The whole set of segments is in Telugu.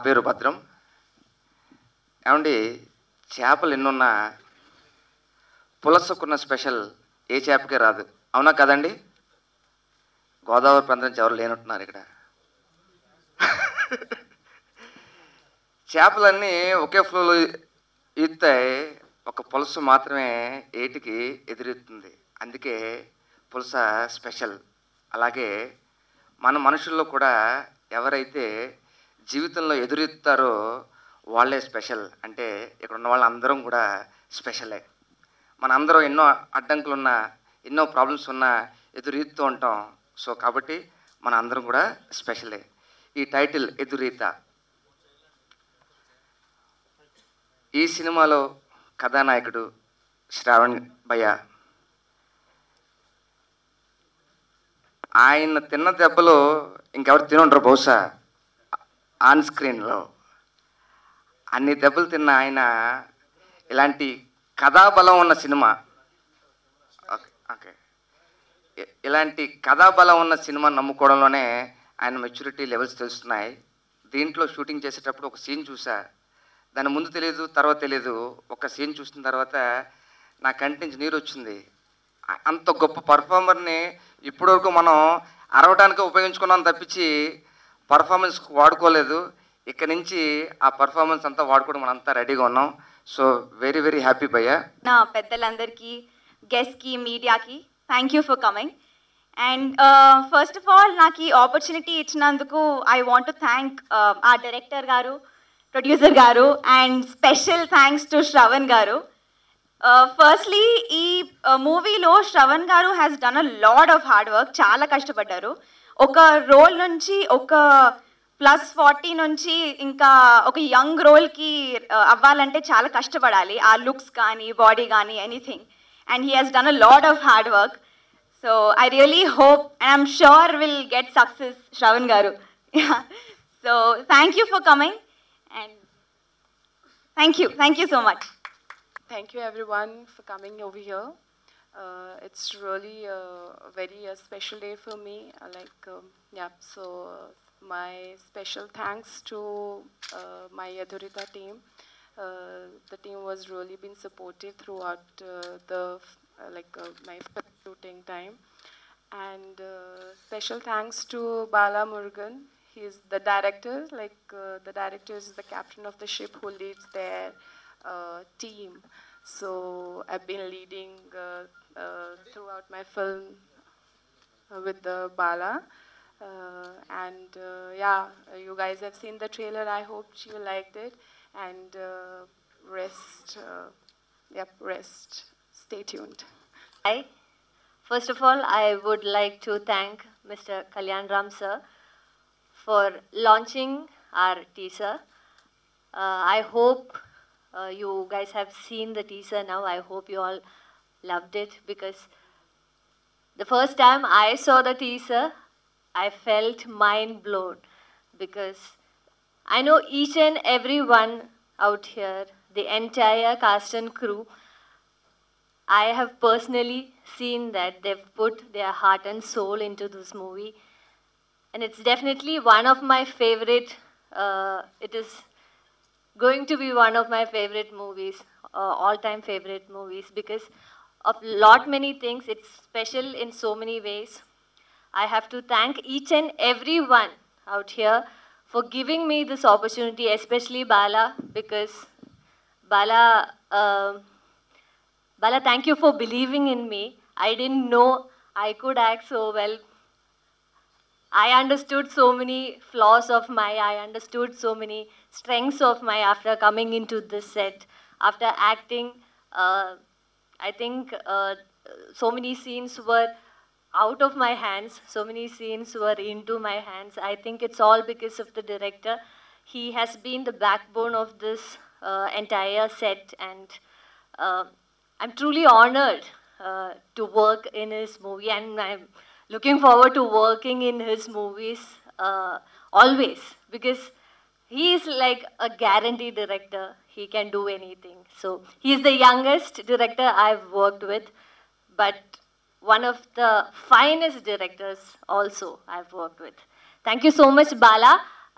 పేరు భద్రం. ఏమండి, చేపలు ఎన్నున్నా పులసకున్న స్పెషల్ ఏ చేపకే రాదు. అవునా కదండి? గోదావరి ప్రాంతం నుంచి ఎవరు లేనట్టున్నారు ఇక్కడ. చేపలన్నీ ఒకే ఫ్లోలో ఈత్తాయి, ఒక పులస మాత్రమే ఏటికి ఎదురెత్తుంది. అందుకే పులస స్పెషల్. అలాగే మన మనుషుల్లో కూడా ఎవరైతే జీవితంలో ఎదురెత్తారో వాళ్ళే స్పెషల్. అంటే ఇక్కడ ఉన్న వాళ్ళందరం కూడా స్పెషలే. మన అందరం ఎన్నో అడ్డంకులున్నా, ఎన్నో ప్రాబ్లమ్స్ ఉన్నా ఎదురీతూ ఉంటాం. సో కాబట్టి మన అందరం కూడా స్పెషలే. ఈ టైటిల్ ఎదురీత. ఈ సినిమాలో కథానాయకుడు శ్రావణ్ భయ్య. ఆయన తిన్న దెబ్బలు ఇంకెవరు తినుంటారు బహుశా ఆన్ స్క్రీన్లో. అన్ని దెబ్బలు తిన్న ఆయన ఇలాంటి కథాబలం ఉన్న సినిమా, ఓకే, ఇలాంటి కథాబలం ఉన్న సినిమా నమ్ముకోవడంలోనే ఆయన మెచ్యూరిటీ లెవెల్స్ తెలుస్తున్నాయి. దీంట్లో షూటింగ్ చేసేటప్పుడు ఒక సీన్ చూసా, దాని ముందు తెలియదు, తర్వాత తెలియదు. ఒక సీన్ చూసిన తర్వాత నా కంటి నుంచి నీరు వచ్చింది. అంత గొప్ప పర్ఫార్మర్ని ఇప్పటివరకు మనం అరవడానికి ఉపయోగించుకున్నాం తప్పించి పర్ఫార్మెన్స్కి వాడుకోలేదు. ఇక్కడ నుంచి ఆ పర్ఫార్మెన్స్ అంతా వాడుకోవడం మనంతా రెడీగా ఉన్నాం. సో వెరీ వెరీ హ్యాపీ భయ్య. నా పెద్దలందరికీ, గెస్ట్కి, మీడియాకి thank you for coming. And first of all నాకు ఈ ఆపర్చునిటీ ఇచ్చినందుకు ఐ వాంట్ టు థ్యాంక్ ఆ డైరెక్టర్ గారు, ప్రొడ్యూసర్ గారు, and special thanks to Shravan గారు. ఫస్ట్లీ ఈ మూవీలో శ్రవణ్ గారు has done a lot of hard work. చాలా కష్టపడ్డారు. ఒక రోల్ నుంచి, ఒక +40 నుంచి ఇంకా ఒక యంగ్ రోల్కి అవ్వాలంటే చాలా కష్టపడాలి. ఆ లుక్స్ కానీ, బాడీ కానీ, anything. And he has done a lot of hard work. So I really hope and I'm sure will get success Shravan garu. So thank you for coming and thank you so much. Thank you everyone for coming over here. It's really a very special day for me. So my special thanks to my Edurita team. The team was really been supportive throughout my shooting time. And special thanks to Bala Murugan. He is the director. The director is the captain of the ship who leads their team. So I've been leading throughout my film with the Bala. You guys have seen the trailer. I hope you liked it. And rest. Stay tuned. Hi. First of all, I would like to thank Mr. Kalyan Ram sir for launching our teaser. I hope you guys have seen the teaser now. I hope you all loved it, because the first time I saw the teaser, I felt mind blown, because I know each and every one out here, the entire cast and crew, I have personally seen that they've put their heart and soul into this movie. And it's definitely one of my favorite, it is going to be one of my favorite movies, all-time favorite movies, because of many things. It's special in so many ways. I have to thank each and every one out here for giving me this opportunity, especially Bala, because Bala, thank you for believing in me. I didn't know I could act so well. I understood so many flaws of I understood so many strengths of after coming into this set. After acting, I think so many scenes were out of my hands, so many scenes were into my hands. I think it's all because of the director. He has been the backbone of this entire set, and I'm truly honored to work in his movie, and I'm looking forward to working in his movies always, because he is like a guaranteed director. He can do anything. So he is the youngest director I've worked with, but one of the finest directors also I've worked with. Thank you so much, Bala.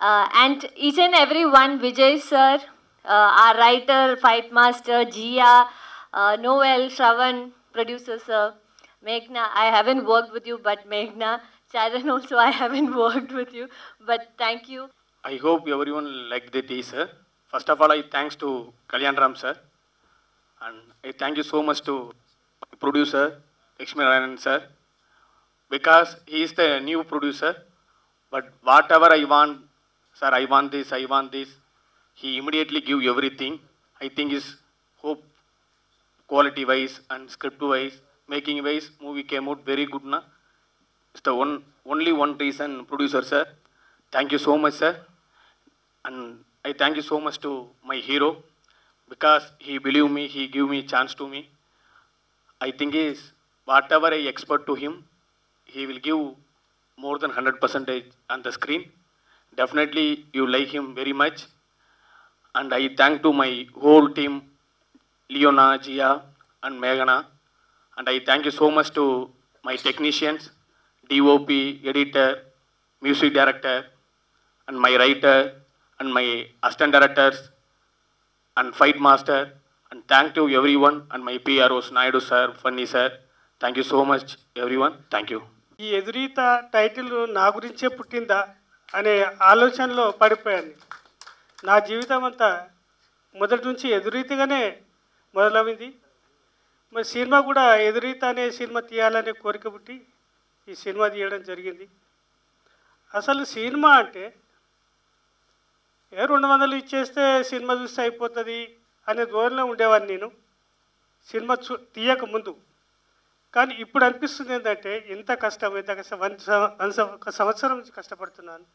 And each and every one, Vijay sir, our writer, fight master, Jia, Noel, Shravan, producer sir, Meghna, I haven't worked with you, but Meghna, Charan also I haven't worked with you, but thank you. I hope everyone liked the teaser. First of all, I thanks to Kalyan Ram sir, and I thank you so much to producer Lakshmi Narayanan sir, because he is the new producer. But whatever I want, sir, I want this, he immediately give everything. I think his hope, quality wise and script wise, making wise, movie came out very good na. It's the only one reason, producer sir. Thank you so much, sir. And I thank you so much to my hero, because he believed me, he gave me chance to me. I think is whatever I expect to him, he will give more than 100% on the screen. Definitely you like him very much. And I thank to my whole team, Leona, Jia and Meghana. And I thank you so much to my technicians, DOP, editor, music director, and my writer, and my assistant directors, and fight master. And thank you everyone, and my PROs, Naidu sir, Funny sir. Thank you so much everyone. Thank you. ఈ ఎదురీత టైటిల్ నా గురించే పుట్టిందా అనే ఆలోచనలో పడిపోయాను. నా జీవితం అంతా మొదటి నుంచి ఎదురీతగానే మొదలైంది. మరి సినిమా కూడా ఎదురీత అనే సినిమా తీయాలనే కోరిక పుట్టి ఈ సినిమా తీయడం జరిగింది. అసలు సినిమా అంటే 200 ఇచ్చేస్తే సినిమా చూస్తే అయిపోతుంది అనే ధోరణిలో ఉండేవాడిని నేను సినిమా తీయక ముందు. కానీ ఇప్పుడు అనిపిస్తుంది ఏంటంటే ఎంత కష్టం, ఒక సంవత్సరం నుంచి కష్టపడుతున్నాను.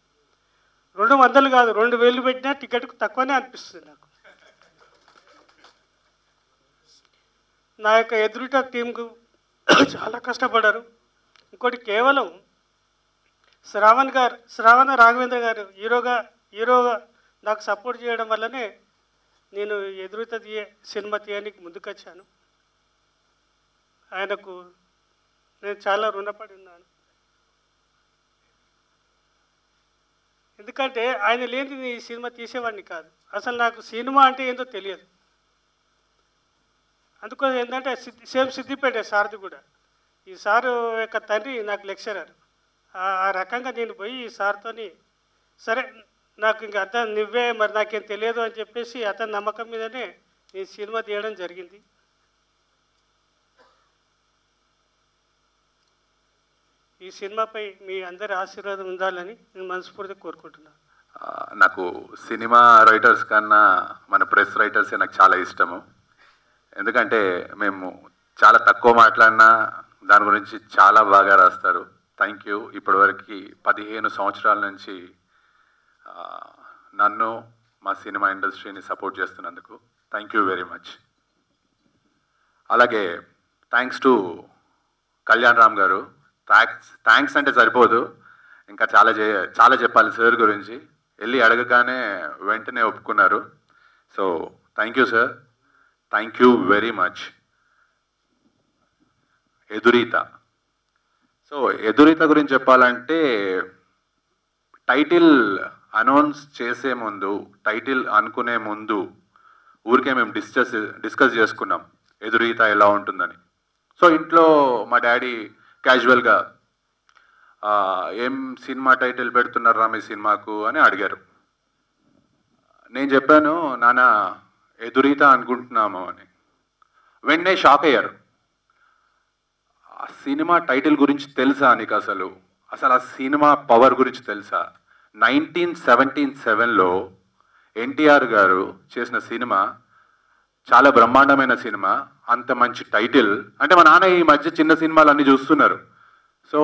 200 కాదు, 2000 పెట్టినా టికెట్కు తక్కువనే అనిపిస్తుంది నాకు. నా యొక్క ఎదురుట టీంకు చాలా కష్టపడ్డారు. ఇంకోటి కేవలం శ్రావణ రాఘవేంద్ర గారు హీరోగా నాకు సపోర్ట్ చేయడం వల్లనే నేను ఎదురుత సినిమా తీయడానికి ముందుకొచ్చాను. ఆయనకు నేను చాలా రుణపడి ఉన్నాను. ఎందుకంటే ఆయన లేనిది ఈ సినిమా తీసేవాడిని కాదు. అసలు నాకు సినిమా అంటే ఏందో తెలియదు. అందుకోసం ఏంటంటే సేమ్ సిద్దిపేట సార్ది కూడా, ఈ సారు యొక్క తండ్రి నాకు లెక్చరర్. ఆ రకంగా నేను పోయి ఈ సార్తోని సరే నాకు ఇంకా అతను నువ్వే మరి నాకేం తెలియదు అని చెప్పేసి అతని నమ్మకం మీదనే ఈ సినిమా తీయడం జరిగింది. ఈ సినిమాపై మీ అందరి ఆశీర్వాదం ఉండాలని నేను మనస్ఫూర్తిగా కోరుకుంటున్నాను. నాకు సినిమా రైటర్స్ కన్నా మన ప్రెస్ రైటర్సే నాకు చాలా ఇష్టము. ఎందుకంటే మేము చాలా తక్కువ మాట్లాడినా దాని గురించి చాలా బాగా రాస్తారు. Thank you. ఇప్పటివరకు 15 సంవత్సరాల నుంచి నన్ను మా సినిమా ఇండస్ట్రీని సపోర్ట్ చేస్తున్నందుకు థ్యాంక్ యూ వెరీ మచ్. అలాగే థ్యాంక్స్ టు కళ్యాణ్ రామ్ గారు. థ్యాంక్స్ అంటే సరిపోదు, ఇంకా చాలా చెప్పాలి సార్ గురించి. వెళ్ళి అడగగానే వెంటనే ఒప్పుకున్నారు. So thank you sir, thank you very much. Edureetha. So Edureetha గురించి చెప్పాలంటే టైటిల్ అనౌన్స్ చేసే ముందు, టైటిల్ అనుకునే ముందు ఊరికే మేము డిస్కస్ చేసుకున్నాం ఎదురీత ఎలా ఉంటుందని. సో ఇంట్లో మా డాడీ క్యాజువల్గా ఏం సినిమా టైటిల్ పెడుతున్నారా మీ సినిమాకు అని అడిగారు. నేను చెప్పాను నాన్న ఎదురీత అనుకుంటున్నాము అని. వెంటనే షాక్ అయ్యారు. ఆ సినిమా టైటిల్ గురించి తెలుసా నీకు? అసలు ఆ సినిమా పవర్ గురించి తెలుసా? 1977లో ఎన్టీఆర్ గారు చేసిన సినిమా చాలా బ్రహ్మాండమైన సినిమా. అంత మంచి టైటిల్ అంటే మా నాన్న ఈ మధ్య చిన్న సినిమాలు అన్నీ చూస్తున్నారు. సో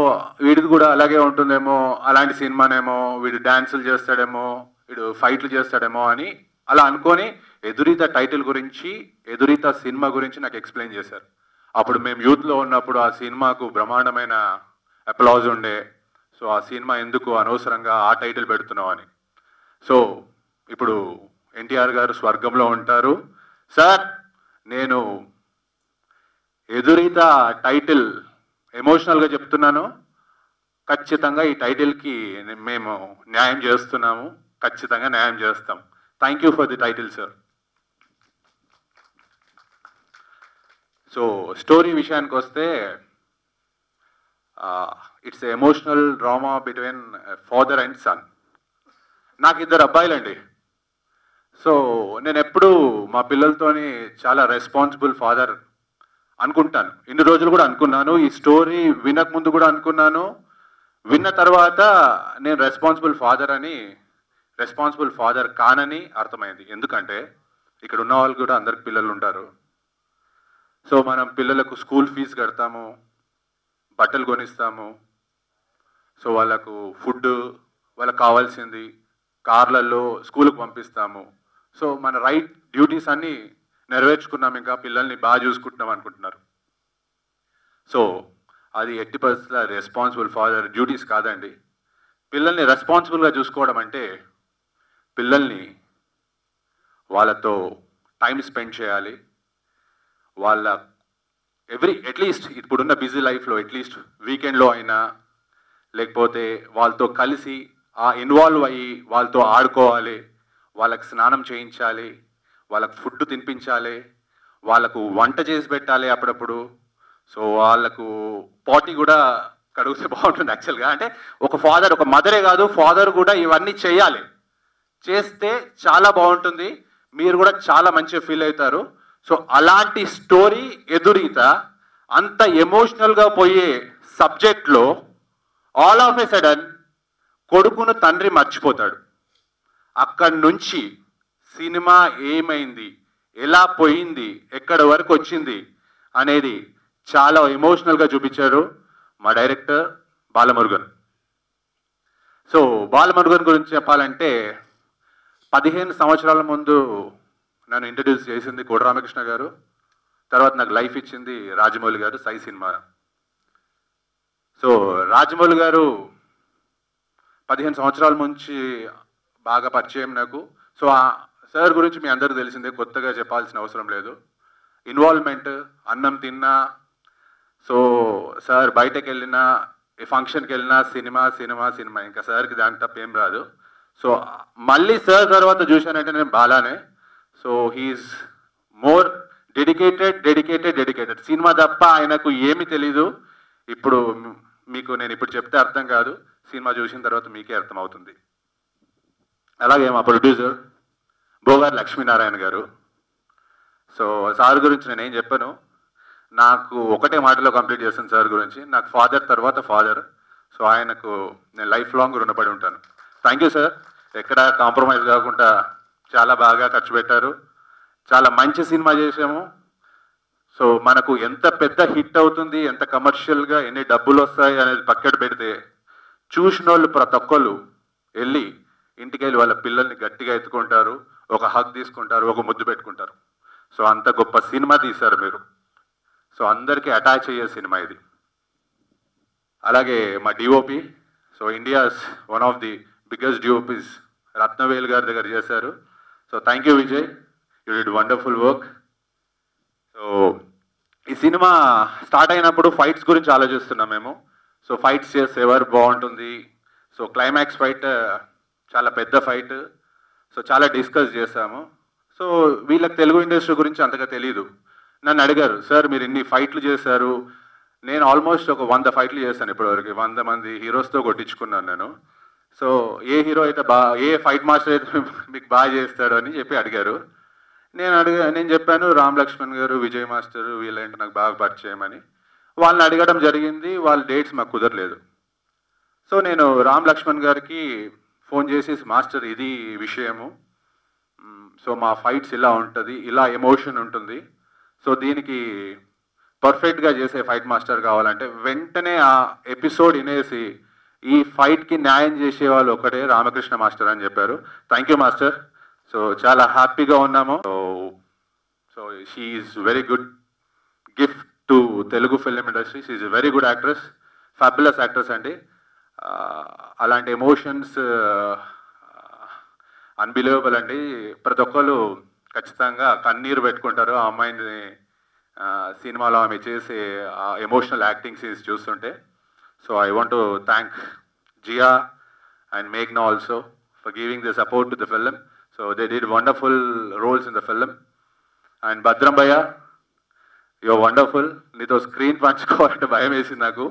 వీడిది కూడా అలాగే ఉంటుందేమో, అలాంటి సినిమానేమో, వీడు డ్యాన్సులు చేస్తాడేమో, వీడు ఫైట్లు చేస్తాడేమో అని అలా అనుకొని ఎదురీత టైటిల్ గురించి, ఎదురీత సినిమా గురించి నాకు ఎక్స్ప్లెయిన్ చేశారు. అప్పుడు మేము యూత్లో ఉన్నప్పుడు ఆ సినిమాకు బ్రహ్మాండమైన అప్లాజ్ ఉండే. సో ఆ సినిమా ఎందుకు అనవసరంగా ఆ టైటిల్ పెడుతున్నావు అని. సో ఇప్పుడు ఎన్టీఆర్ గారు స్వర్గంలో ఉంటారు. సార్ నేను ఎదురీత టైటిల్ ఎమోషనల్గా చెప్తున్నాను. ఖచ్చితంగా ఈ టైటిల్కి మేము న్యాయం చేస్తున్నాము. ఖచ్చితంగా న్యాయం చేస్తాం. Thank you for the title sir. So story విషయానికి వస్తే it's emotional drama between father and son. నాకు 2 అబ్బాయిలండి. సో నేను ఎప్పుడూ మా పిల్లలతోని చాలా రెస్పాన్సిబుల్ ఫాదర్ అనుకుంటాను. ఇన్ని రోజులు కూడా అనుకున్నాను, ఈ స్టోరీ వినక ముందు కూడా అనుకున్నాను. విన్న తర్వాత నేను రెస్పాన్సిబుల్ ఫాదర్ కానని అర్థమైంది. ఎందుకంటే ఇక్కడ ఉన్న వాళ్ళు కూడా అందరికి పిల్లలు ఉంటారు. సో మనం పిల్లలకు స్కూల్ ఫీజు కడతాము, బట్టలు కొనిస్తాము, సో వాళ్ళకు ఫుడ్, వాళ్ళకి కావాల్సింది, కార్లలో స్కూల్కి పంపిస్తాము. సో మన రైట్ డ్యూటీస్ అన్నీ నెరవేర్చుకున్నాం, ఇంకా పిల్లల్ని బాగా చూసుకుంటున్నాం అనుకుంటున్నారు. సో అది 80% రెస్పాన్సిబుల్ ఫాదర్ డ్యూటీస్ కాదండి. పిల్లల్ని రెస్పాన్సిబుల్గా చూసుకోవడం అంటే పిల్లల్ని వాళ్ళతో టైం స్పెండ్ చేయాలి. వాళ్ళ అట్లీస్ట్ ఇప్పుడున్న బిజీ లైఫ్లో అట్లీస్ట్ వీకెండ్లో అయినా, లేకపోతే వాళ్ళతో కలిసి ఇన్వాల్వ్ అయ్యి వాళ్ళతో ఆడుకోవాలి, వాళ్ళకి స్నానం చేయించాలి, వాళ్ళకు ఫుడ్ తినిపించాలి, వాళ్ళకు వంట చేసి పెట్టాలి అప్పుడప్పుడు. సో వాళ్ళకు పాటీ కూడా కడిగితే బాగుంటుంది యాక్చువల్గా. అంటే ఒక ఫాదర్, ఒక మదరే కాదు, ఫాదర్ కూడా ఇవన్నీ చేయాలి. చేస్తే చాలా బాగుంటుంది, మీరు కూడా చాలా మంచిగా ఫీల్ అవుతారు. సో అలాంటి స్టోరీ ఎదురీత అంత ఎమోషనల్గా పోయే సబ్జెక్ట్లో ఆల్ ఆఫ్ ఎ సడన్ కొడుకును తండ్రి మర్చిపోతాడు. అక్కడి నుంచి సినిమా ఏమైంది, ఎలా పోయింది, ఎక్కడి వరకు వచ్చింది అనేది చాలా ఎమోషనల్గా చూపించారు మా డైరెక్టర్ బాలమురుగన్. సో బాలమురుగన్ గురించి చెప్పాలంటే 15 సంవత్సరాల ముందు నన్ను ఇంట్రడ్యూస్ చేసింది కోడి రామకృష్ణ గారు. తర్వాత నాకు లైఫ్ ఇచ్చింది రాజమౌళి గారు, సై సినిమా. సో రాజమౌళి గారు 15 సంవత్సరాల నుంచి బాగా పరిచయం నాకు. సో ఆ సార్ గురించి మీ అందరికీ తెలిసిందే, కొత్తగా చెప్పాల్సిన అవసరం లేదు. ఇన్వాల్వ్మెంట్, అన్నం తిన్నా, సో సార్ బయటకు వెళ్ళినా, ఏ ఫంక్షన్కి వెళ్ళినా సినిమా సినిమా సినిమా, ఇంకా సార్కి దాని తప్ప ఏం రాదు. సో మళ్ళీ సార్ తర్వాత చూశానంటే నేను బాలానే. So he's more dedicated. Cinema తప్ప ఆయనకు ఏమీ తెలీదు. ఇప్పుడు మీకు నేను ఇప్పుడు చెప్తే అర్థం కాదు, సినిమా చూసిన తర్వాత మీకే అర్థం అవుతుంది. అలాగే మా ప్రొడ్యూసర్ బోగారి లక్ష్మీనారాయణ గారు. సో సార్ గురించి నేనేం చెప్పాను, నాకు ఒకటే మాటలో కంప్లీట్ చేస్తాను సార్ గురించి. నాకు ఫాదర్ తర్వాత ఫాదర్. సో ఆయనకు నేను లైఫ్ లాంగ్ రుణపడి ఉంటాను. Thank you sir. ఎక్కడ కాంప్రమైజ్ కాకుండా చాలా బాగా ఖర్చు పెట్టారు, చాలా మంచి సినిమా చేసాము. సో మనకు ఎంత పెద్ద హిట్ అవుతుంది, ఎంత కమర్షియల్గా ఎన్ని డబ్బులు వస్తాయి అనేది పక్కన పెడితే, చూసిన వాళ్ళు ప్రతి ఒక్కళ్ళు వెళ్ళి ఇంటికి వెళ్ళి వాళ్ళ పిల్లల్ని గట్టిగా ఎత్తుకుంటారు, ఒక హగ్ తీసుకుంటారు, ఒక ముద్దు పెట్టుకుంటారు. సో అంత గొప్ప సినిమా తీశారు మీరు. సో అందరికీ అటాచ్ అయ్యే సినిమా ఇది. అలాగే మా DOP, so India's one of the biggest DOPs Rathnavel గారి దగ్గర చేశారు. So thank you Vijay, you did wonderful work. So ఈ సినిమా స్టార్ట్ అయినప్పుడు ఫైట్స్ గురించి ఆలోచిస్తున్నాం మేము. సో ఫైట్స్ చేస్తే ఎవరు బాగుంటుంది. సో క్లైమాక్స్ ఫైట్ చాలా పెద్ద ఫైట్. సో చాలా డిస్కస్ చేశాము. సో వీళ్ళకి తెలుగు ఇండస్ట్రీ గురించి అంతగా తెలీదు. నన్ను అడిగారు, సార్ మీరు ఇన్ని ఫైట్లు చేశారు. నేను ఆల్మోస్ట్ ఒక 100 ఫైట్లు చేశాను ఇప్పటివరకు. 100 మంది హీరోస్తో కొట్టించుకున్నాను నేను. సో ఏ హీరో అయితే ఏ ఫైట్ మాస్టర్ అయితే మీకు బాగా చేస్తాడు అని చెప్పి అడిగారు. నేను చెప్పాను రామ్ లక్ష్మణ్ గారు, విజయ్ మాస్టర్, వీళ్ళంటే నాకు బాగా పరిచయం అని. వాళ్ళని అడగడం జరిగింది, వాళ్ళ డేట్స్ మాకు కుదరలేదు. సో నేను రామ్ లక్ష్మణ్ గారికి ఫోన్ చేసి, మాస్టర్ ఇది విషయము, సో మా ఫైట్స్ ఇలా ఉంటుంది, ఇలా ఎమోషన్ ఉంటుంది, సో దీనికి పర్ఫెక్ట్గా చేసే ఫైట్ మాస్టర్ కావాలంటే వెంటనే ఆ ఎపిసోడ్ వినేసి ఈ ఫైట్కి న్యాయం చేసే వాళ్ళు ఒకటే రామకృష్ణ మాస్టర్ అని చెప్పారు. Thank you master. సో చాలా హ్యాపీగా ఉన్నాము. So she is very good gift to Telugu film industry. She is very good actress, fabulous actress అండి. అలాంటి ఎమోషన్స్ అన్బిలీవబుల్ అండి. ప్రతి ఒక్కరు ఖచ్చితంగా కన్నీరు పెట్టుకుంటారు ఆ అమ్మాయిని సినిమాలో ఆమె చేసే ఎమోషనల్ యాక్టింగ్ సీన్స్ చూస్తుంటే. So I want to thank Jia and మేఘ్నా also for giving the support to the film. So they did wonderful roles in the film. And Badram Bhaiya, you're wonderful. Nito screen పంచుకోవాలంటే భయం వేసింది నాకు.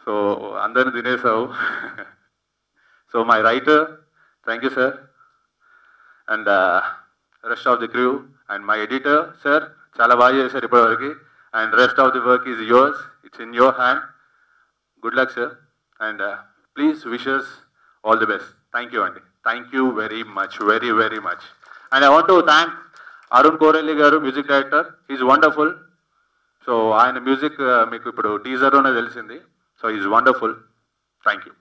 So అందరిని తినేసావు. So my writer, thank you sir. And rest of the crew and my editor, sir, చాలా బాగా చేశారు ఇప్పటివరకు. And rest of the work is yours. It's in your hand. Good luck sir. And please wish us all the best. Thank you Andy. Thank you very much, very very much. And I want to thank Arun Korelli garu, music director. He's wonderful. So ఆయన మ్యూజిక్ మీకు ఇప్పుడు టీజర్లోనే తెలిసింది. So is wonderful. Thank you.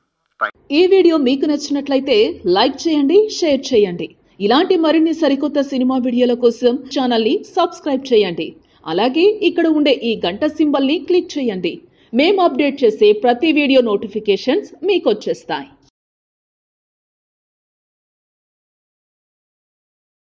ఈ వీడియో మీకు నచ్చినట్లయితే లైక్ చేయండి, షేర్ చేయండి. ఇలాంటి మరిన్ని సరికొత్త సినిమా వీడియోల కోసం ఛానల్ని సబ్స్క్రైబ్ చేయండి. అలాగే ఇక్కడ ఉండే ఈ గంట సింబల్ని క్లిక్ చేయండి. మేము అప్డేట్ చేసే ప్రతి వీడియో నోటిఫికేషన్స్ మీకు వచ్చేస్తాయి.